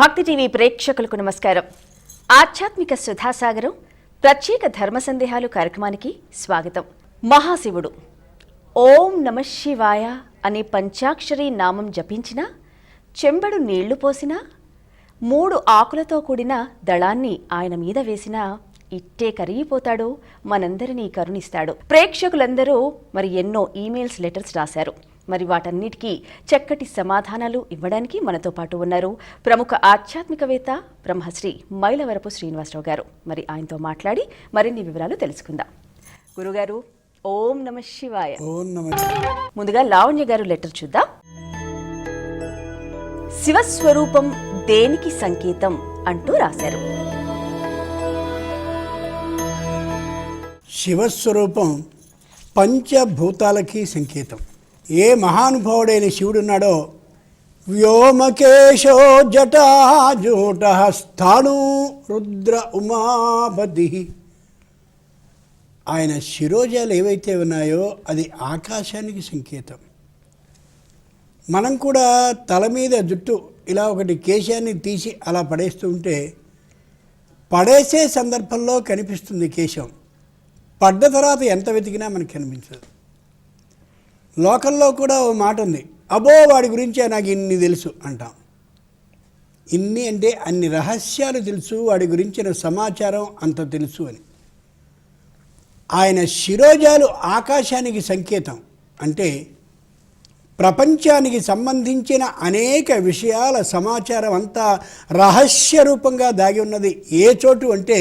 భక్తి టీవీ ప్రేక్షకులకు నమస్కారం. ఆధ్యాత్మిక సుధాసాగరం ప్రత్యేక ధర్మ సందేహాలు కార్యక్రమానికి స్వాగతం. మహాశివుడు ఓం నమః శివాయ అనే పంచాక్షరి నామం జపించినా, చెంబడు నీళ్లు పోసినా, 3 ఆకులతో కూడిన దళాన్ని ఆయన మీద వేసినా ఇట్టే కరిగిపోతాడు, మనందరినీ కరుణిస్తాడు. ప్రేక్షకులందరూ మరి ఎన్నో ఈమెయిల్స్, లెటర్స్ రాశారు. మరి వాటన్నిటికీ చక్కటి సమాధానాలు ఇవ్వడానికి మనతో పాటు ఉన్నారు ప్రముఖ ఆధ్యాత్మికవేత్త బ్రహ్మశ్రీ మైలవరపు శ్రీనివాసరావు గారు. మరి ఆయనతో మాట్లాడి మరిన్ని వివరాలు తెలుసుకుందాం. గురుగారు, ఓం నమః శివాయ. ముందుగా లావణ్య గారు లెటర్ చూద్దాం. శివస్వరూపం దేనికి సంకేతం అంటూ రాశారు. శివస్వరూపం పంచభూతాలకి సంకేతం. ఏ మహానుభావుడైన శివుడున్నాడో వ్యోమకేశో జటాజూట స్థాణు రుద్ర ఉమాపతి, ఆయన శిరోజాలు ఏవైతే ఉన్నాయో అది ఆకాశానికి సంకేతం. మనం కూడా తల మీద జుట్టు ఇలా ఒకటి కేశాన్ని తీసి అలా పడేస్తూ ఉంటే పడేసే సందర్భంలో కనిపిస్తుంది కేశం, పడ్డ తర్వాత ఎంత వెతికినా మనకు కనిపించదు. లోకల్లో కూడా ఓ మాట ఉంది, అబో వాడి గురించే నాకు ఇన్ని తెలుసు అంటాం. ఇన్ని అంటే అన్ని రహస్యాలు తెలుసు, వాడి గురించిన సమాచారం అంత తెలుసు అని. ఆయన శిరోజాలు ఆకాశానికి సంకేతం. అంటే ప్రపంచానికి సంబంధించిన అనేక విషయాల సమాచారం అంతా రహస్య రూపంగా దాగి ఉన్నది ఏ చోటు అంటే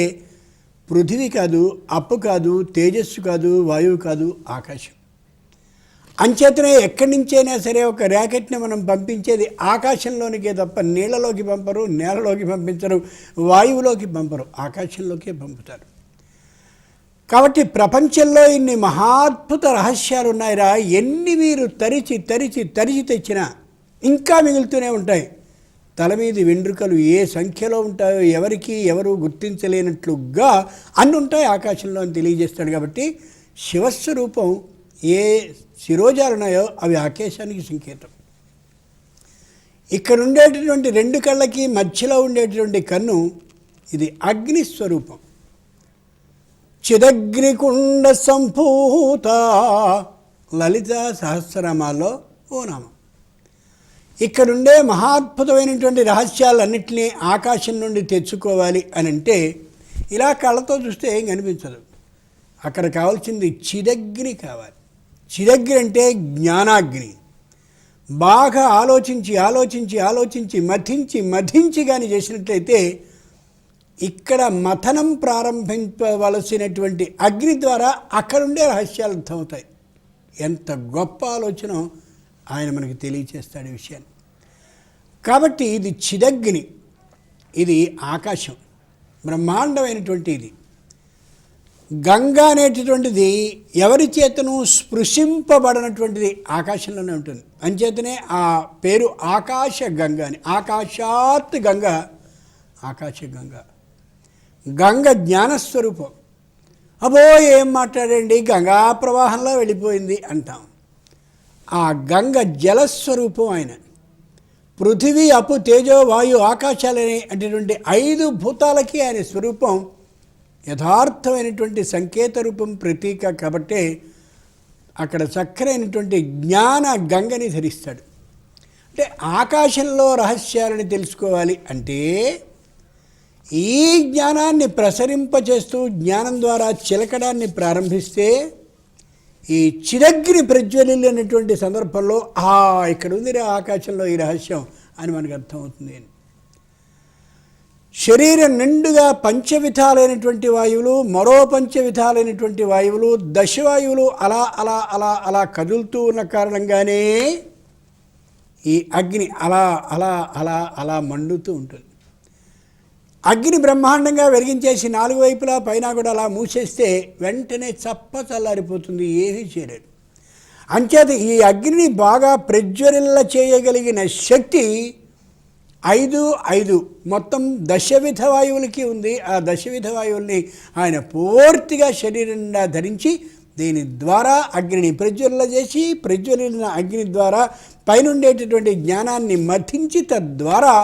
పృథివీ కాదు, అప్పు కాదు, తేజస్సు కాదు, వాయువు కాదు, ఆకాశం. అంచేతనే ఎక్కడి నుంచైనా సరే ఒక ర్యాకెట్ని మనం పంపించేది ఆకాశంలోనికే తప్ప నీళ్ళలోకి పంపరు, నేలలోకి పంపించరు, వాయువులోకి పంపరు, ఆకాశంలోకే పంపుతారు. కాబట్టి ప్రపంచంలో ఇన్ని మహాద్భుత రహస్యాలు ఉన్నాయిరా, ఎన్ని మీరు తరిచి తరిచి తరిచి తెచ్చినా ఇంకా మిగులుతూనే ఉంటాయి. తల మీది వెంట్రుకలు ఏ సంఖ్యలో ఉంటాయో ఎవరు గుర్తించలేనట్లుగా అన్ని ఉంటాయి ఆకాశంలో అని తెలియజేస్తాడు. కాబట్టి శివస్వరూపం ఏ శిరోజాలు ఉన్నాయో అవి ఆకాశానికి సంకేతం. ఇక్కడ ఉండేటటువంటి 2 కళ్ళకి మధ్యలో ఉండేటటువంటి కన్ను ఇది అగ్నిస్వరూపం. చిదగ్నికుండ సంభూత లలిత సహస్రనామాల్లో ఓ నామం. ఇక్కడుండే మహాద్భుతమైనటువంటి రహస్యాలన్నింటినీ ఆకాశం నుండి తెచ్చుకోవాలి అని అంటే ఇలా కళ్ళతో చూస్తే ఏం కనిపించదు. అక్కడ కావాల్సింది చిదగ్ని కావాలి. చిదగ్ని అంటే జ్ఞానాగ్ని. బాగా ఆలోచించి ఆలోచించి ఆలోచించి మథించి మథించి కానీ చేసినట్లయితే ఇక్కడ మథనం ప్రారంభించవలసినటువంటి అగ్ని ద్వారా అక్కడుండే రహస్యాలు అర్థమవుతాయి. ఎంత గొప్ప ఆలోచన ఆయన మనకి తెలియచేస్తాడు ఈ విషయాన్ని. కాబట్టి ఇది చిదగ్ని, ఇది ఆకాశం, బ్రహ్మాండమైనటువంటి ఇది. గంగా అనేటటువంటిది ఎవరి చేతను స్పృశింపబడినటువంటిది ఆకాశంలోనే ఉంటుంది. అంచేతనే ఆ పేరు ఆకాశ గంగ అని. ఆకాశాత్ గంగ, ఆకాశ గంగ. గంగ జ్ఞానస్వరూపం. అబో ఏం మాట్లాడండి, గంగా ప్రవాహంలో వెళ్ళిపోయింది అంటాం. ఆ గంగ జలస్వరూపం ఆయన. పృథివీ, అప్పు, తేజో, వాయు, ఆకాశాలనే అటువంటి 5 భూతాలకి ఆయన స్వరూపం యథార్థమైనటువంటి సంకేత రూపం, ప్రతీక. కాబట్టే అక్కడ చక్కరైనటువంటి జ్ఞాన గంగని ధరిస్తాడు. అంటే ఆకాశంలో రహస్యాలని తెలుసుకోవాలి అంటే ఈ జ్ఞానాన్ని ప్రసరింపచేస్తూ జ్ఞానం ద్వారా చిలకడాన్ని ప్రారంభిస్తే ఈ చిదగ్ని ప్రజ్వలిల్లినటువంటి సందర్భంలో ఇక్కడ ఉంది ఆకాశంలో ఈ రహస్యం అని మనకు అర్థమవుతుంది. శరీరం నిండుగా పంచవిధాలైనటువంటి వాయువులు, మరో పంచవిధాలైనటువంటి వాయువులు, దశవాయువులు అలా అలా అలా అలా కదులుతూ ఉన్న కారణంగానే ఈ అగ్ని అలా అలా అలా అలా మండుతూ ఉంటుంది. అగ్ని బ్రహ్మాండంగా వెలిగించేసి 4 వైపులా పైన కూడా అలా మూసేస్తే వెంటనే చప్ప చల్లారిపోతుంది, ఏమీ చేయలేదు. అంచేత ఈ అగ్నిని బాగా ప్రజ్వరిల్ల చేయగలిగిన శక్తి 5 మొత్తం దశవిధ వాయువులకి ఉంది. ఆ దశవిధ వాయువుల్ని ఆయన పూర్తిగా శరీరంగా ధరించి దీని ద్వారా అగ్నిని ప్రజ్వలిల్ల చేసి, ప్రజ్వలిన అగ్ని ద్వారా పైనుండేటటువంటి జ్ఞానాన్ని మథించి తద్వారా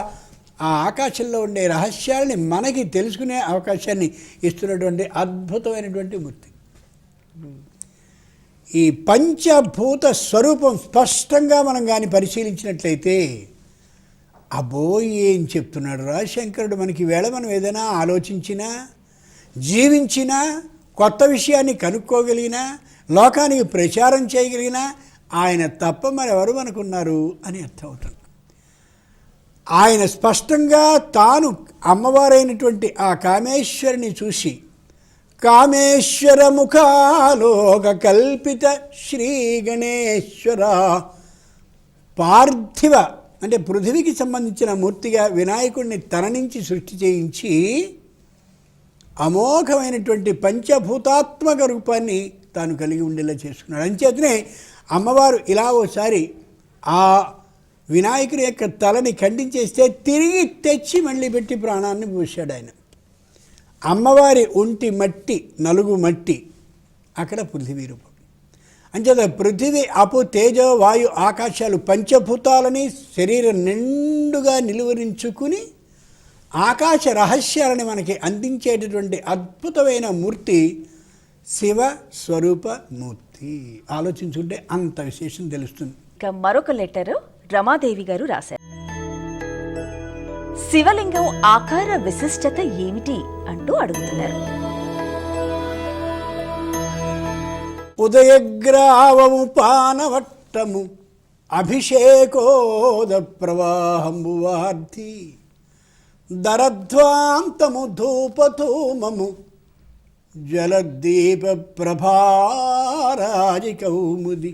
ఆ ఆకాశంలో ఉండే రహస్యాల్ని మనకి తెలుసుకునే అవకాశాన్ని ఇస్తున్నటువంటి అద్భుతమైనటువంటి మూర్తి. ఈ పంచభూత స్వరూపం స్పష్టంగా మనం కానీ పరిశీలించినట్లయితే అబ్బో ఏం చెప్తున్నాడు రా శంకరుడు మనకి. వేళ మనం ఏదైనా ఆలోచించినా, జీవించినా, కొత్త విషయాన్ని కనుక్కోగలిగినా, లోకానికి ప్రచారం చేయగలిగినా ఆయన తప్ప మరెవరు మనకున్నారు అని అర్థమవుతుంది. ఆయన స్పష్టంగా తాను అమ్మవారైనటువంటి ఆ కామేశ్వరిని చూసి, కామేశ్వర ముఖాలోక కల్పిత శ్రీ గణేశ్వర, పార్థివ అంటే పృథివికి సంబంధించిన మూర్తిగా వినాయకుడిని తన నుంచి సృష్టి చేయించి అమోఘమైనటువంటి పంచభూతాత్మక రూపాన్ని తాను కలిగి ఉండేలా చేసుకున్నాడు. అంచేతనే అమ్మవారు ఇలా ఓసారి ఆ వినాయకుని యొక్క తలని ఖండించేస్తే తిరిగి తెచ్చి మళ్ళీ పెట్టి ప్రాణాన్ని పోశాడు ఆయన. అమ్మవారి ఒంటి మట్టి, నలుగు మట్టి, అక్కడ పృథివీ రూపం. అంచేత పృథివీ, అపు, తేజో, వాయు, ఆకాశాలు పంచభూతాలని శరీరం నిండుగా నిలువరించుకుని ఆకాశ రహస్యాలని మనకి అందించేటటువంటి అద్భుతమైన మూర్తి శివ స్వరూప మూర్తి. ఆలోచించుకుంటే అంత విశేషం తెలుస్తుంది. ఇక మరొక లెటరు రమాదేవి గారు రాశారు. శివలింగం ఆకార విశిష్టత ఏమిటి అంటూ అడుగుతున్నారు. ఉదయగ్రావము పానవట్టము అభిషేకోద ప్రవాహంబు వార్ధి దరధ్వాంతము ధూపధూమము జలదీప ప్రభారాజి కౌముది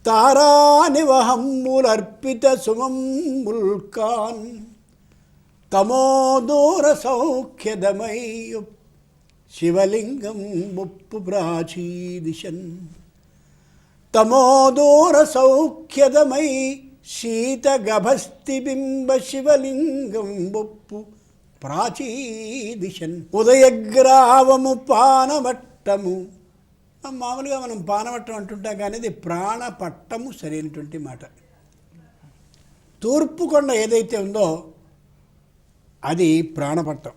తారానివహమ్ములర్పిత సుమమ్ముల్కాన్ తమోదూర సౌఖ్యదమయ్యు శివలింగం ముప్పు ప్రాచీదిశన్ తమోదూర సౌఖ్యదమై శీతగభస్తిబింబ శివలింగం ముప్పు ప్రాచీదిశన్. ఉదయగ్రావము పానవట్టము, మామూలుగా మనం పానవట్టం అంటుంటాం కానీ అది ప్రాణపట్టము సరైనటువంటి మాట. తూర్పు కొండ ఏదైతే ఉందో అది ప్రాణపట్టం.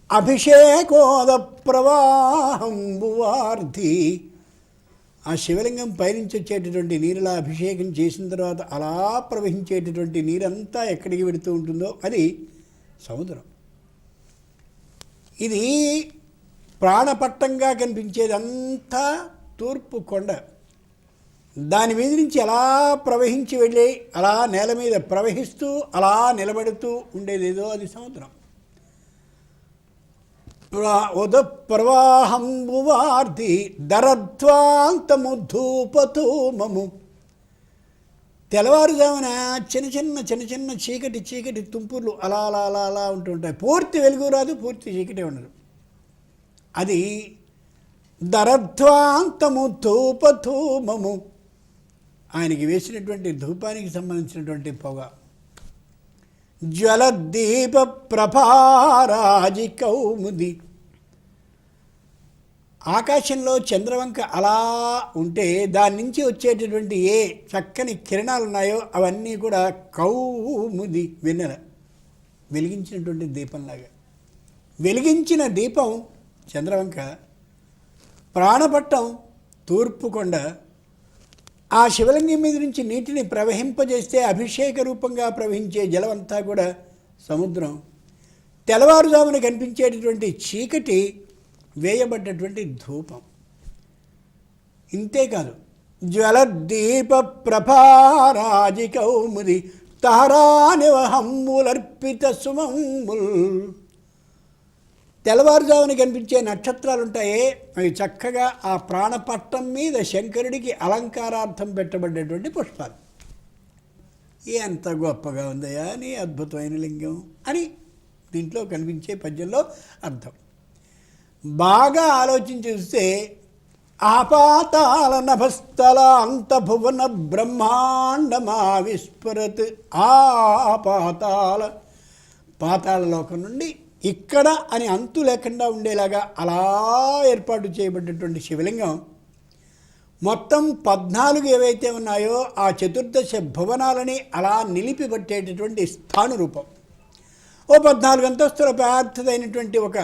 అభిషేకోద ప్రవాహంబు వార్ధి, ఆ శివలింగం పైనుంచి వచ్చేటటువంటి నీరులా అభిషేకం చేసిన తర్వాత అలా ప్రవహించేటటువంటి నీరంతా ఎక్కడికి వెళుతూ ఉంటుందో అది సముద్రం. ఇది ప్రాణపట్టంగా కనిపించేదంతా తూర్పు కొండ. దాని మీద నుంచి అలా ప్రవహించి వెళ్ళి అలా నేల మీద ప్రవహిస్తూ అలా నిలబడుతూ ఉండేదేదో అది సముద్రం. ఉద ప్రవాహంబు వార్ధి దరధ్వాంతము ధూపధూమము. తెల్లవారుజామున చిన్న చిన్న చీకటి తుంపుర్లు అలా అలా అలా అలా ఉంటుంటాయి. పూర్తి వెలుగు రాదు, పూర్తి చీకటి ఉండదు. అది దరధ్వాంతము ధూపధూమము, ఆయనకి వేసినటువంటి ధూపానికి సంబంధించినటువంటి పొగ. జ్వలదీప ప్రభారాజి కౌముది, ఆకాశంలో చంద్రవంక అలా ఉంటే దాని నుంచి వచ్చేటటువంటి ఏ చక్కని కిరణాలు ఉన్నాయో అవన్నీ కూడా కౌముది, వెన్నెల వెలిగించినటువంటి దీపంలాగా. వెలిగించిన దీపం చంద్రవంక, ప్రాణపట్టం తూర్పు కొండ. ఆ శివలింగం మీద నుంచి నీటిని ప్రవహింపజేస్తే అభిషేక రూపంగా ప్రవహించే జలమంతా కూడా సముద్రం. తెల్లవారుజామున కనిపించేటటువంటి చీకటి వేయబడ్డటువంటి ధూపం. ఇంతేకాదు, జ్వలదీప ప్రభారాజి కౌముది తారానివహమ్ములర్పిత సుమమ్ముల్. తెల్లవారుజామున కనిపించే నక్షత్రాలు ఉంటాయే అవి చక్కగా ఆ ప్రాణపట్టం మీద శంకరుడికి అలంకారార్థం పెట్టబడ్డటువంటి పుష్పాలు. ఎంత గొప్పగా ఉందయా నీ అద్భుతమైన లింగం అని దీంట్లో కనిపించే పద్యంలో అర్థం. బాగా ఆలోచించి చూస్తే ఆపాతాల నభస్థల అంతభువన బ్రహ్మాండమా విస్ఫురత్. పాతాళ లోకం నుండి ఇక్కడ అని అంతు లేకుండా ఉండేలాగా అలా ఏర్పాటు చేయబడ్డటువంటి శివలింగం మొత్తం 14 ఏవైతే ఉన్నాయో ఆ చతుర్దశ భువనాలని అలా నిలిపిబట్టేటటువంటి స్థాను రూపం. ఓ 14 అంతస్తుల పెద్దదైనటువంటి ఒక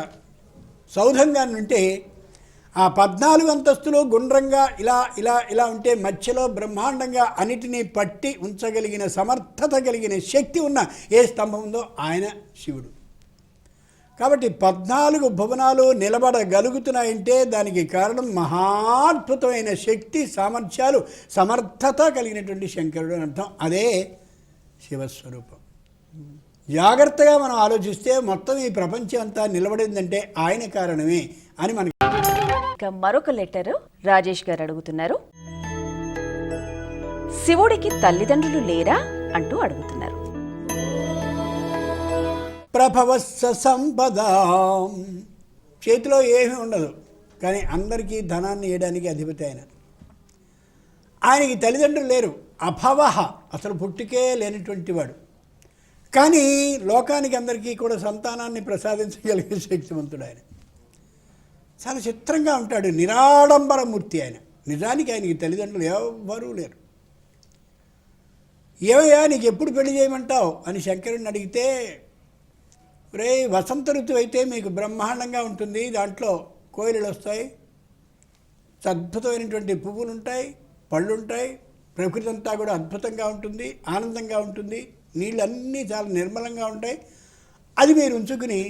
సౌధంగా ఉంటే ఆ 14 అంతస్తులు గుండ్రంగా ఇలా ఇలా ఇలా ఉంటే మధ్యలో బ్రహ్మాండంగా అన్నిటినీ పట్టి ఉంచగలిగిన సమర్థత కలిగిన శక్తి ఉన్న ఏ స్తంభం ఉందో ఆయన శివుడు. కాబట్టి 14 భువనాలు నిలబడగలుగుతున్నాయంటే దానికి కారణం మహాద్భుతమైన శక్తి సామర్థ్యాలు సమర్థత కలిగినటువంటి శంకరుడు అని అర్థం. అదే శివస్వరూపం. జాగ్రత్తగా మనం ఆలోచిస్తే మొత్తం ఈ ప్రపంచం అంతా నిలబడిందంటే ఆయన కారణమే అని మనకి. ఇక మరొక లెటర్ రాజేష్ గారు అడుగుతున్నారు, శివుడికి తల్లిదండ్రులు లేరా అంటూ అడుగుతున్నారు. ప్రభవస్స సంపద, చేతిలో ఏమీ ఉండదు కానీ అందరికీ ధనాన్ని ఇవ్వడానికి అధిపతి ఆయన. ఆయనకి తల్లిదండ్రులు లేరు, అభవ, అసలు పుట్టుకే లేనటువంటి వాడు. కానీ లోకానికి అందరికీ కూడా సంతానాన్ని ప్రసాదించగలిగే శక్తివంతుడు ఆయన. చాలా చిత్రంగా ఉంటాడు, నిరాడంబరమూర్తి ఆయన. నిజానికి ఆయనకి తల్లిదండ్రులు ఎవ్వరూ లేరు. ఏమయ్యా నీకు ఎప్పుడు పెళ్లి చేయమంటావు అని శంకరుడిని అడిగితే, రే వసంత ఋతువు అయితే మీకు బ్రహ్మాండంగా ఉంటుంది, దాంట్లో కోయిలలు వస్తాయి, అద్భుతమైనటువంటి పువ్వులు ఉంటాయి, పళ్ళు ఉంటాయి, ప్రకృతి అంతా కూడా అద్భుతంగా ఉంటుంది, ఆనందంగా ఉంటుంది, నీళ్ళన్నీ చాలా నిర్మలంగా ఉంటాయి. అది మీరు ఉంచుకుని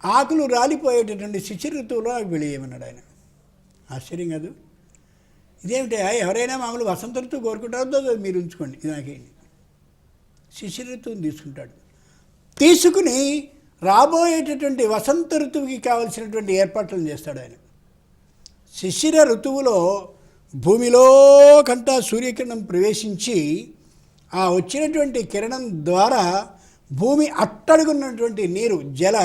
ఆకులు రాలిపోయేటటువంటి శిశిర ఋతువులో నాకు పెళ్లి చేయమన్నాడు ఆయన. ఆశ్చర్యం కాదు? ఇదేమిటి, ఎవరైనా మామూలు వసంత ఋతువు కోరుకుంటారో మీరు ఉంచుకోండి, ఇది నాకేంటి. శిశిర ఋతువుని తీసుకుంటాడు, తీసుకుని రాబోయేటటువంటి వసంత ఋతువుకి కావలసినటువంటి ఏర్పాట్లను చేస్తాడు ఆయన. శిశిర ఋతువులో భూమిలో కంటా సూర్యకిరణం ప్రవేశించి ఆ వచ్చినటువంటి కిరణం ద్వారా భూమి అట్టడుగున్నటువంటి నీరు జల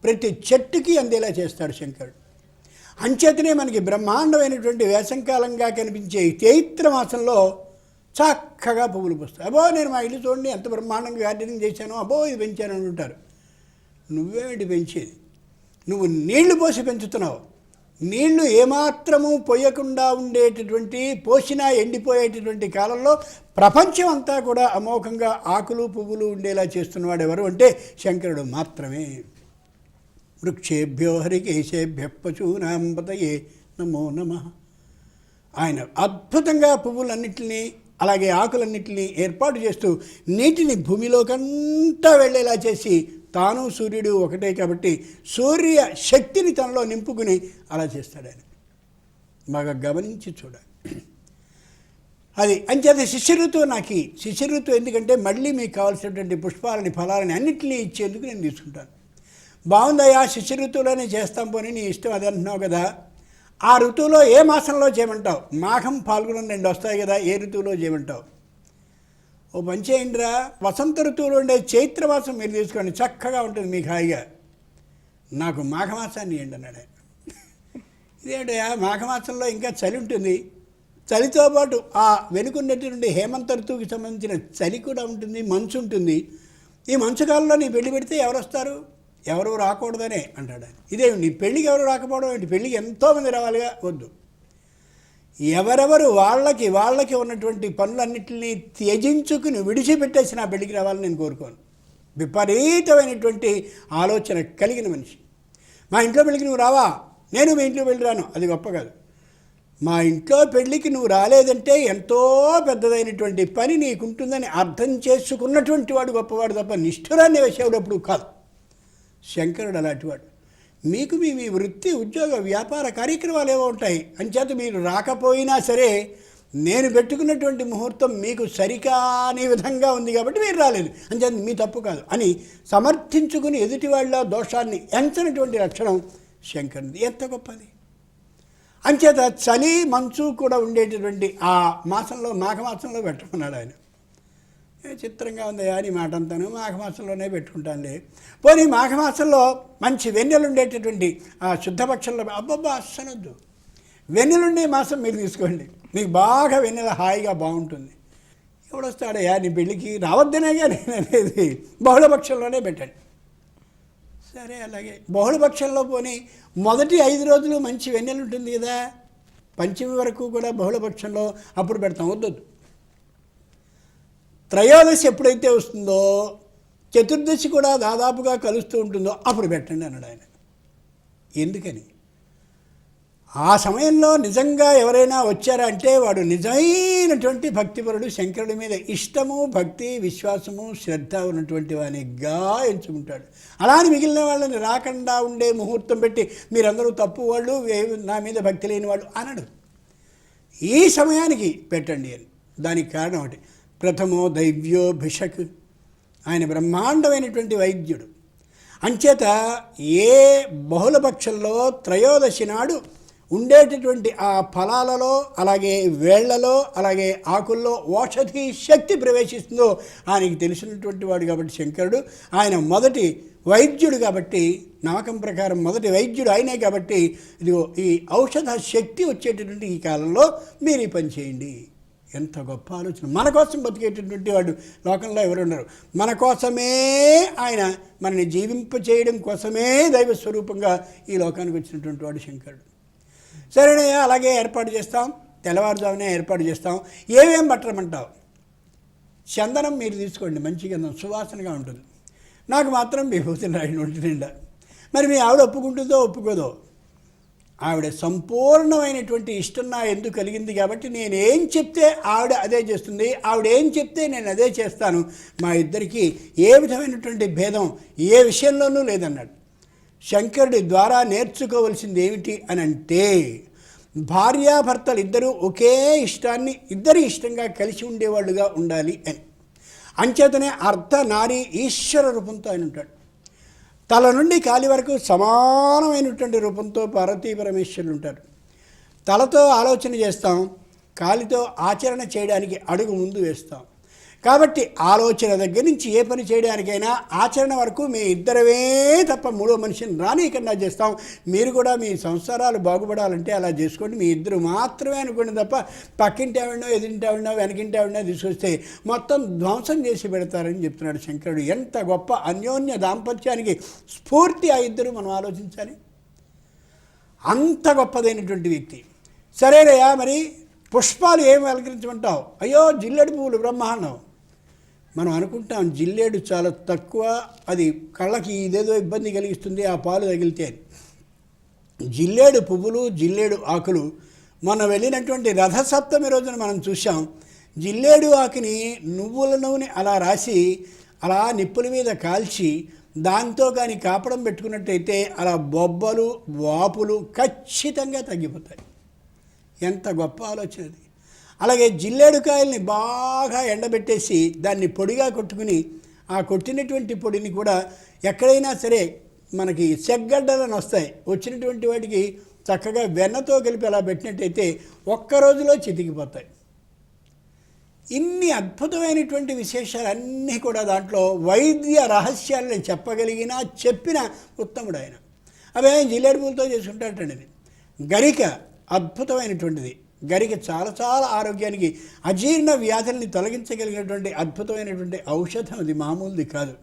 ప్రతి చెట్టుకి అందేలా చేస్తాడు శంకరుడు. అంచేతనే మనకి బ్రహ్మాండమైనటువంటి వేసంకాలంగా కనిపించే చైత్ర మాసంలో చక్కగా పువ్వులు పూస్తాయి. అబ్బో నేను మా ఇల్లు చూడండి ఎంత బ్రహ్మాండంగా గార్డెనింగ్ చేశాను, అబ్బో ఇది పెంచాను అని అంటారు. నువ్వేమిటి పెంచేది? నువ్వు నీళ్లు పోసి పెంచుతున్నావు. నీళ్లు ఏమాత్రము పోయకుండా ఉండేటటువంటి, పోసినా ఎండిపోయేటటువంటి కాలంలో ప్రపంచం అంతా కూడా అమోఘంగా ఆకులు పువ్వులు ఉండేలా చేస్తున్నవాడు ఎవరు అంటే శంకరుడు మాత్రమే. వృక్షేభ్యో హరికేశేభ్య పశూనాంపతయే నమో నమః. ఆయన అద్భుతంగా పువ్వులన్నింటినీ అలాగే ఆకులన్నింటినీ ఏర్పాటు చేస్తూ నీటిని భూమిలోకంతా వెళ్ళేలా చేసి, తాను సూర్యుడు ఒకటే కాబట్టి సూర్య శక్తిని తనలో నింపుకుని అలా చేస్తాడు ఆయన. బాగా గమనించి చూడాలి. అది అంచేత శిశిరఋతువు నాకు శిశిరఋతువు ఎందుకంటే మళ్ళీ మీకు కావాల్సినటువంటి పుష్పాలని ఫలాలని అన్నింటినీ ఇచ్చేందుకు నేను తీసుకుంటాను. బాగుందయ్యా శిశిరఋతువులోనే చేస్తాం పోనీ, నీ ఇష్టం అది అంటున్నావు కదా. ఆ ఋతువులో ఏ మాసంలో చేయమంటావు? మాఘం పాల్గొనం 2 వస్తాయి కదా, ఏ ఋతువులో చేయమంటావు? ఓ పని చేయండిరా, వసంత ఋతువులో ఉండే చైత్రమాసం మీరు తీసుకోండి, చక్కగా ఉంటుంది మీకు హాయిగా. నాకు మాఘమాసాన్ని ఇవ్వండి అన్నాడు. ఇదేంటయా మాఘమాసంలో ఇంకా చలి ఉంటుంది, చలితో పాటు ఆ వెనుకున్నటువంటి హేమంత ఋతువుకి సంబంధించిన చలి కూడా ఉంటుంది, మంచు ఉంటుంది. ఈ మంచు కాలంలో నీ పెళ్లి పెడితే ఎవరు వస్తారు? ఎవరు రాకూడదనే అంటాడు ఆయన. ఇదేమి నీ పెళ్ళికి ఎవరు రాకపోవడం ఏంటి? పెళ్ళికి ఎంతోమంది రావాలిగా, వద్దు. ఎవరెవరు వాళ్ళకి ఉన్నటువంటి పనులన్నింటినీ త్యజించుకుని విడిచిపెట్టేసి నా పెళ్ళికి రావాలని నేను కోరుకోను. విపరీతమైనటువంటి ఆలోచన కలిగిన మనిషి. మా ఇంట్లో పెళ్ళికి నువ్వు రావా, నేను మీ ఇంట్లో పెళ్ళి రాను, అది గొప్ప కాదు. మా ఇంట్లో పెళ్ళికి నువ్వు రాలేదంటే ఎంతో పెద్దదైనటువంటి పని నీకుంటుందని అర్థం చేసుకున్నటువంటి వాడు గొప్పవాడు తప్ప నిష్ఠురాన్ని వేసేవాడు అప్పుడు కాదు. శంకరుడు అలాంటివాడు. మీకు మీ వృత్తి ఉద్యోగ వ్యాపార కార్యక్రమాలు ఏవో ఉంటాయి, అంచేత మీరు రాకపోయినా సరే నేను పెట్టుకున్నటువంటి ముహూర్తం మీకు సరికాని విధంగా ఉంది కాబట్టి మీరు రాలేదు, అంచేత మీ తప్పు కాదు అని సమర్థించుకుని ఎదుటి వాళ్ళ దోషాన్ని ఎంచనటువంటి లక్షణం శంకరుది. ఎంత గొప్పది! అంచేత చలి మంచు కూడా ఉండేటటువంటి ఆ మాసంలో మాఘమాసంలో పెట్టుకున్నాడు ఆయన. చిత్రంగా ఉంది అని మాట అంతాను, మాఘమాసంలోనే పెట్టుకుంటానులే. పోనీ మాఘమాసంలో మంచి వెన్నెలు ఉండేటటువంటి ఆ శుద్ధపక్షంలో అబ్బబ్బా అస్సలొద్దు, వెన్నెలుండే మాసం మీరు తీసుకోండి, మీకు బాగా వెన్నెల హాయిగా బాగుంటుంది. ఎవడొస్తాడయ్యా నీ పెళ్ళికి? రావద్దనే కానీ అనేది బహుళపక్షంలోనే పెట్టండి. సరే అలాగే బహుళపక్షంలో పోనీ మొదటి 5 రోజులు మంచి వెన్నెలు ఉంటుంది కదా, పంచమి వరకు కూడా బహుళపక్షంలో అప్పుడు పెడతాం, వద్దొద్దు. త్రయోదశి ఎప్పుడైతే వస్తుందో, చతుర్దశి కూడా దాదాపుగా కలుస్తూ ఉంటుందో అప్పుడు పెట్టండి అన్నాడు ఆయన. ఎందుకని? ఆ సమయంలో నిజంగా ఎవరైనా వచ్చారా అంటే వాడు నిజమైనటువంటి భక్తిపరుడు, శంకరుడి మీద ఇష్టము, భక్తి, విశ్వాసము, శ్రద్ధ ఉన్నటువంటి వానిగా ఎంచుకుంటాడు. అలానే మిగిలిన వాళ్ళని రాకుండా ఉండే ముహూర్తం పెట్టి మీరందరూ తప్పు వాళ్ళు, నా మీద భక్తి లేని వాళ్ళు అనడు. ఈ సమయానికి పెట్టండి అని. దానికి కారణం ఒకటి, ప్రథమో దైవ్యో భిషక్, ఆయన బ్రహ్మాండమైనటువంటి వైద్యుడు. అంచేత ఏ బహుళపక్షంలో త్రయోదశి నాడు ఉండేటటువంటి ఆ ఫలాలలో, అలాగే వేళ్లలో, అలాగే ఆకుల్లో ఔషధి శక్తి ప్రవేశిస్తుందో ఆయనకి తెలిసినటువంటి వాడు కాబట్టి శంకరుడు. ఆయన మొదటి వైద్యుడు కాబట్టి, నమ్మకం ప్రకారం మొదటి వైద్యుడు ఆయనే కాబట్టి, ఇదిగో ఈ ఔషధ శక్తి వచ్చేటటువంటి ఈ కాలంలో మీరు ఈ పని చేయండి. ఎంత గొప్ప ఆలోచన! మన కోసం బతికేటటువంటి వాడు లోకంలో ఎవరున్నారు? మన కోసమే ఆయన మనని జీవింపచేయడం కోసమే దైవ స్వరూపంగా ఈ లోకానికి వచ్చినటువంటి వాడు శంకరుడు. సరేనయ్యా, అలాగే ఏర్పాటు చేస్తాం, తెల్లవారుజామునే ఏర్పాటు చేస్తాం. ఏమేం పట్టమంటావు? చందనం మీరు తీసుకోండి, మంచి గంధం, సువాసనగా ఉంటుంది. నాకు మాత్రం విభూతిని రాయండి ఒంటి నిండా. మరి మీ ఆవిడ ఒప్పుకుంటుందో ఒప్పుకోదో? ఆవిడ సంపూర్ణమైనటువంటి ఇష్టం నా ఎందుకు కలిగింది కాబట్టి నేనేం చెప్తే ఆవిడ అదే చేస్తుంది, ఆవిడ ఏం చెప్తే నేను అదే చేస్తాను. మా ఇద్దరికీ ఏ విధమైనటువంటి భేదం ఏ విషయంలోనూ లేదన్నాడు. శంకరుడి ద్వారా నేర్చుకోవలసింది ఏమిటి అని అంటే, భార్యాభర్తలు ఇద్దరూ ఒకే ఇష్టాన్ని, ఇద్దరి ఇష్టంగా కలిసి ఉండేవాళ్ళుగా ఉండాలి అని. అంచేతనే అర్ధ నారీ ఈశ్వర రూపంతో ఆయన ఉంటాడు. తల నుండి కాలి వరకు సమానమైనటువంటి రూపంతో పార్వతీ పరమేశ్వరులు ఉంటారు. తలతో ఆలోచన చేస్తాం, కాలితో ఆచరణ చేయడానికి అడుగు ముందు వేస్తాం. కాబట్టి ఆలోచన దగ్గర నుంచి ఏ పని చేయడానికైనా ఆచరణ వరకు మీ ఇద్దరమే తప్ప మూడో మనిషిని రానియకుండా చేస్తాం. మీరు కూడా మీ సంసారాలు బాగుపడాలంటే అలా చేసుకోండి, మీ ఇద్దరు మాత్రమే అనుకోండి తప్ప పక్కింటి ఆవిడనో, ఎదురింటి ఆవిడనో, వెనకింటి ఆవిడనో తీసుకొస్తే మొత్తం ధ్వంసం చేసి పెడతారని చెప్తున్నాడు శంకరుడు. ఎంత గొప్ప అన్యోన్య దాంపత్యానికి స్ఫూర్తి ఆ ఇద్దరు, మనం ఆలోచించాలి. అంత గొప్పదైనటువంటి వ్యక్తి. సరేనయ్యా, మరి పుష్పాలు ఏమి అలంకరించమంటావు? అయ్యో జిల్లేడు పువ్వులు బ్రహ్మాండం. మనం అనుకుంటాం జిల్లేడు చాలా తక్కువ, అది కళ్ళకి ఇదేదో ఇబ్బంది కలిగిస్తుంది ఆ పాలు తగిలితే. జిల్లేడు పువ్వులు, జిల్లేడు ఆకులు మనం వెళ్ళినటువంటి రథసప్తమి రోజున మనం చూసాం. జిల్లేడు ఆకుని నువ్వుల నూనె అలా రాసి అలా నిప్పుల మీద కాల్చి దాంతో కానీ కాపడం పెట్టుకున్నట్టయితే అలా బొబ్బలు, వాపులు ఖచ్చితంగా తగ్గిపోతాయి. ఎంత గొప్ప ఆలోచన అది. అలాగే జిల్లేడుకాయల్ని బాగా ఎండబెట్టేసి దాన్ని పొడిగా కొట్టుకుని, ఆ కొట్టినటువంటి పొడిని కూడా ఎక్కడైనా సరే మనకి సెగ్గడ్డలని వస్తాయి, వచ్చినటువంటి వాటికి చక్కగా వెన్నతో కలిపి అలా పెట్టినట్టయితే ఒక్క రోజులో చితికిపోతాయి. ఇన్ని అద్భుతమైనటువంటి విశేషాలన్నీ కూడా దాంట్లో వైద్య రహస్యాలని చెప్పగలిగిన, చెప్పిన ఉత్తముడు ఆయన. అవే జిల్లేడు పూలతో చేసుకుంటాటండి. గరిక అద్భుతమైనటువంటిది. గరిక చాలా చాలా ఆరోగ్యానికి, అజీర్ణ వ్యాధుల్ని తొలగించగలిగినటువంటి అద్భుతమైనటువంటి ఔషధం. అది మామూలుది కాదు.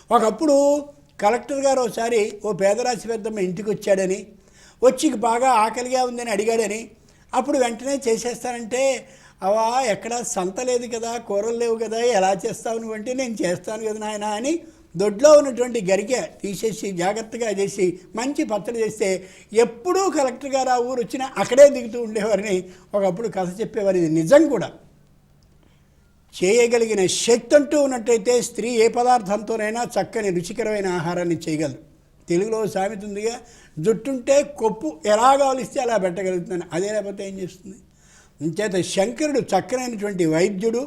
ఒకప్పుడు కలెక్టర్ గారు ఒకసారి ఓ పేదరాశి పెద్దమ్మ ఇంటికి వచ్చాడని, వచ్చి బాగా ఆకలిగా ఉందని అడిగాడని, అప్పుడు వెంటనే చేసేస్తానంటే, అవా ఎక్కడ సంత లేదు కదా, కూరలు లేవు కదా, ఎలా చేస్తావు నువ్వంటే, నేను చేస్తాను కదా నాయన అని దొడ్లో ఉన్నటువంటి గరిక తీసేసి జాగ్రత్తగా చేసి మంచి పచ్చడి చేస్తే ఎప్పుడూ కలెక్టర్ గారు ఆ ఊరు వచ్చినా అక్కడే దిగుతూ ఉండేవారిని ఒకప్పుడు కథ చెప్పేవారు. ఇది నిజం కూడా. చేయగలిగిన శక్తి అంటూ ఉన్నట్టయితే స్త్రీ ఏ పదార్థంతోనైనా చక్కని రుచికరమైన ఆహారాన్ని చేయగలదు. తెలుగులో సామెత ఉందిగా, జుట్టుంటే కొప్పు ఎలా కావలిస్తే అలా పెట్టగలుగుతున్నాను, అదే లేకపోతే ఏం చేస్తుంది? ఇంచేత శంకరుడు చక్కనైనటువంటి వైద్యుడు,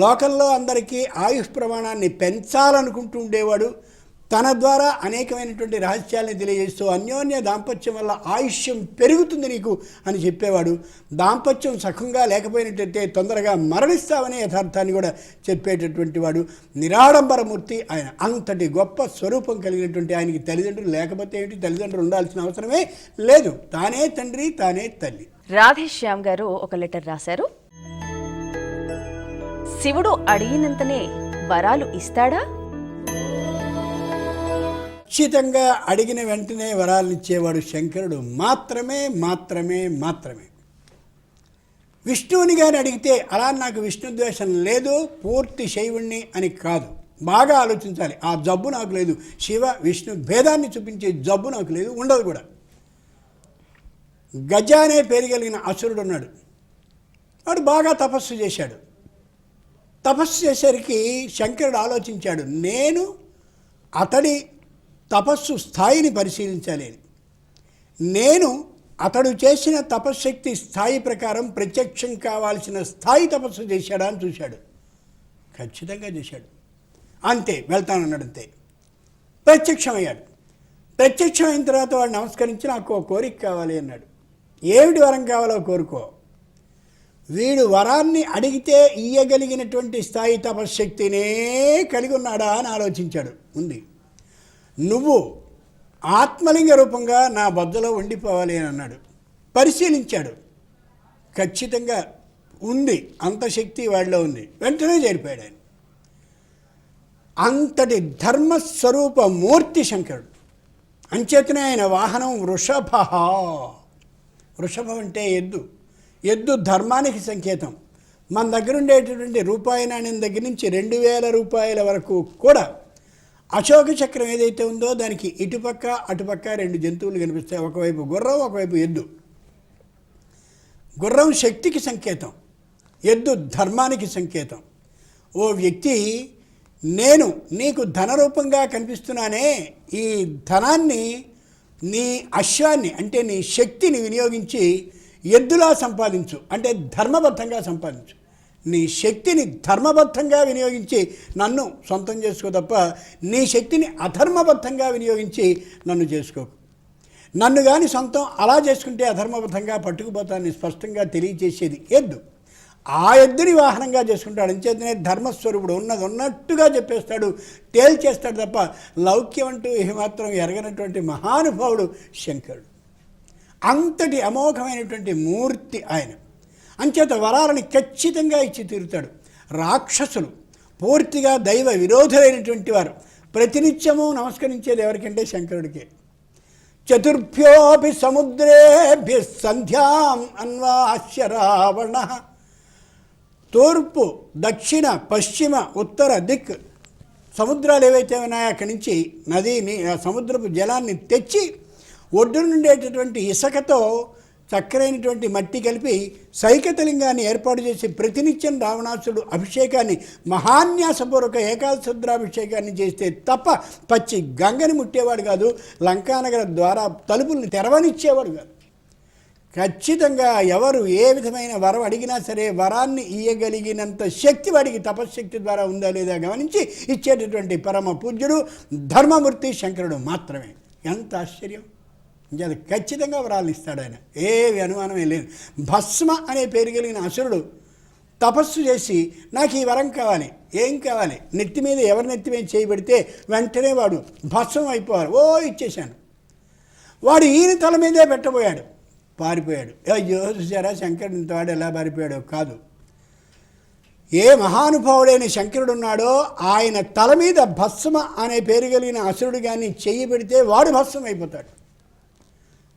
లోకంలో అందరికీ ఆయుష్ ప్రమాణాన్ని పెంచాలనుకుంటూ ఉండేవాడు. తన ద్వారా అనేకమైనటువంటి రహస్యాల్ని తెలియజేస్తూ అన్యోన్య దాంపత్యం వల్ల ఆయుష్యం పెరుగుతుంది నీకు అని చెప్పేవాడు. దాంపత్యం సుఖంగా లేకపోయినట్టయితే తొందరగా మరణిస్తావనే యథార్థాన్ని కూడా చెప్పేటటువంటి వాడు. నిరాడంబరమూర్తి ఆయన. అంతటి గొప్ప స్వరూపం కలిగినటువంటి ఆయనకి తల్లిదండ్రులు లేకపోతే ఏమిటి? తల్లిదండ్రులు ఉండాల్సిన అవసరమే లేదు. తానే తండ్రి, తానే తల్లి. రాధేశ్యామ్ గారు ఒక లెటర్ రాశారు. శివుడు అడిగినంతనే వరాలు ఇస్తాడా? ఖచ్చితంగా అడిగిన వెంటనే వరాలు ఇచ్చేవాడు శంకరుడు మాత్రమే మాత్రమే మాత్రమే. విష్ణువుని గాని అడిగితే అలా నాకు విష్ణు ద్వేషం లేదు, పూర్తి శైవుణ్ణి అని కాదు. బాగా ఆలోచించాలి. ఆ జబ్బు నాకు లేదు. శివ విష్ణు భేదాన్ని చూపించే జబ్బు నాకు లేదు, ఉండదు కూడా. గజ అనే పేరు కలిగిన అసురుడు ఉన్నాడు. వాడు బాగా తపస్సు చేశాడు. తపస్సు చేసరికి శంకరుడు ఆలోచించాడు, నేను అతడి తపస్సు స్థాయిని పరిశీలించాలి అని. నేను అతడు చేసిన తపశ్శక్తి స్థాయి ప్రకారం ప్రత్యక్షం కావాల్సిన స్థాయి తపస్సు చేశాడా అని చూశాడు. ఖచ్చితంగా చేశాడు. అంతే, వెళ్తానన్నాడు. అంతే, ప్రత్యక్షమయ్యాడు. ప్రత్యక్షమైన తర్వాత వాడు నమస్కరించి నాకు ఒక కోరిక కావాలి అన్నాడు. ఏమిటి వరం కావాలో కోరుకో. వీడు వరాన్ని అడిగితే ఇయ్యగలిగినటువంటి స్థాయి తపశ్శక్తినే కలిగి ఉన్నాడా అని ఆలోచించాడు. ఉంది. నువ్వు ఆత్మలింగ రూపంగా నా బొద్దలో ఉండిపోవాలి అని అన్నాడు. పరిశీలించాడు. ఖచ్చితంగా ఉంది, అంత శక్తి వాడిలో ఉంది. వెంటనే చేరిపోయాడు ఆయన. అంతటి ధర్మస్వరూప మూర్తి శంకరుడు. అంచేతనే ఆయన వాహనం వృషభ. వృషభం అంటే ఎద్దు. ఎద్దు ధర్మానికి సంకేతం. మన దగ్గర ఉండేటటువంటి రూపాయి నాణ్యం దగ్గర నుంచి 2000 రూపాయల వరకు కూడా అశోక చక్రం ఏదైతే ఉందో దానికి ఇటుపక్క అటుపక్క 2 జంతువులు కనిపిస్తాయి. ఒకవైపు గుర్రం, ఒకవైపు ఎద్దు. గుర్రం శక్తికి సంకేతం, ఎద్దు ధర్మానికి సంకేతం. ఓ వ్యక్తి, నేను నీకు ధనరూపంగా కనిపిస్తున్నానే, ఈ ధనాన్ని నీ అశ్వాన్ని అంటే నీ శక్తిని వినియోగించి ఎద్దులా సంపాదించు, అంటే ధర్మబద్ధంగా సంపాదించు. నీ శక్తిని ధర్మబద్ధంగా వినియోగించి నన్ను సొంతం చేసుకో తప్ప నీ శక్తిని అధర్మబద్ధంగా వినియోగించి నన్ను చేసుకోకు. నన్ను కానీ సొంతం అలా చేసుకుంటే అధర్మబద్ధంగా పట్టుకుపోతానని స్పష్టంగా తెలియజేసేది ఎద్దు. ఆ ఎద్దుని వాహనంగా చేసుకుంటాడు. అంచేతనే ధర్మస్వరూపుడు ఉన్నది ఉన్నట్టుగా చెప్పేస్తాడు, తేల్చేస్తాడు తప్ప లౌక్యం అంటూ ఏమాత్రం ఎరగనటువంటి మహానుభావుడు శంకరుడు. అంతటి అమోఘమైనటువంటి మూర్తి ఆయన. అంచేత వరాలని ఖచ్చితంగా ఇచ్చి తీరుతాడు. రాక్షసులు పూర్తిగా దైవ విరోధులైనటువంటి వారు ప్రతినిత్యము నమస్కరించేది ఎవరికంటే శంకరుడికే. చతుర్భ్యోపి సముద్రేభ్య సంధ్యాం అన్వాస్య రావణ. తూర్పు, దక్షిణ, పశ్చిమ, ఉత్తర దిక్ సముద్రాలు ఏవైతే ఉన్నాయో అక్కడి నుంచి నదిని, సముద్రపు జలాన్ని తెచ్చి ఒడ్డు నుండేటటువంటి ఇసుకతో చక్కరైనటువంటి మట్టి కలిపి సైకతలింగాన్ని ఏర్పాటు చేసి ప్రతినిత్యం రావణాసుడు అభిషేకాన్ని, మహాన్యాసపూర్వక ఏకాదశుద్రాభిషేకాన్ని చేస్తే తప్ప పచ్చి గంగని ముట్టేవాడు కాదు. లంకానగర ద్వారా తలుపుల్ని తెరవనిచ్చేవాడు కాదు. ఖచ్చితంగా ఎవరు ఏ విధమైన వరం అడిగినా సరే వరాన్ని ఇయ్యగలిగినంత శక్తి వాడికి తపశ్శక్తి ద్వారా ఉందా లేదా గమనించి ఇచ్చేటటువంటి పరమ పూజ్యుడు ధర్మమూర్తి శంకరుడు మాత్రమే. ఎంత ఆశ్చర్యం! ఇంకా ఖచ్చితంగా వరాలు ఇస్తాడు ఆయన, ఏవి అనుమానమే లేదు. భస్మ అనే పేరు కలిగిన అసురుడు తపస్సు చేసి నాకు ఈ వరం కావాలి, ఏం కావాలి, నెత్తి మీద ఎవరి నెత్తి మీద చేయబెడితే వెంటనే వాడు భస్మం అయిపోవాలి. ఓ ఇచ్చేశాను. వాడు ఈయన తల మీదే పెట్టబోయాడు, పారిపోయాడు. అయ్యో చూసారా శంకరుడు ఇంతవాడు ఎలా పారిపోయాడో. కాదు, ఏ మహానుభావుడైన శంకరుడు ఉన్నాడో ఆయన తల మీద భస్మ అనే పేరు కలిగిన అసురుడు కానీ చెయ్యి పెడితే వాడు భస్మం అయిపోతాడు.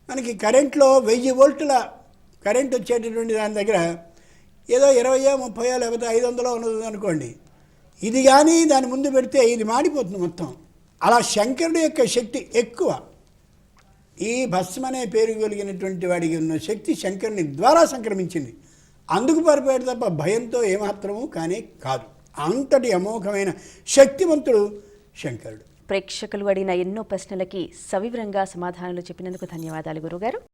మనకి కరెంట్లో 1000 వోల్టుల కరెంట్ వచ్చేటటువంటి దాని దగ్గర ఏదో 20, 30 లేకపోతే 500 ఉన్నది అనుకోండి, ఇది కానీ దాని ముందు పెడితే ఇది మాడిపోతుంది మొత్తం. అలా శంకరుడు యొక్క శక్తి ఎక్కువ. ఈ భస్మ అనే పేరు కలిగినటువంటి వాడికి ఉన్న శక్తి శంకరుని ద్వారా సంక్రమించింది. అందుకు పారిపోయాడు తప్ప భయంతో ఏమాత్రము కానే కాదు. అంతటి అమోఘమైన శక్తివంతుడు శంకరుడు. ప్రేక్షకులు అడిగిన ఎన్నో ప్రశ్నలకి సవివరంగా సమాధానాలు చెప్పినందుకు ధన్యవాదాలు గురుగారు.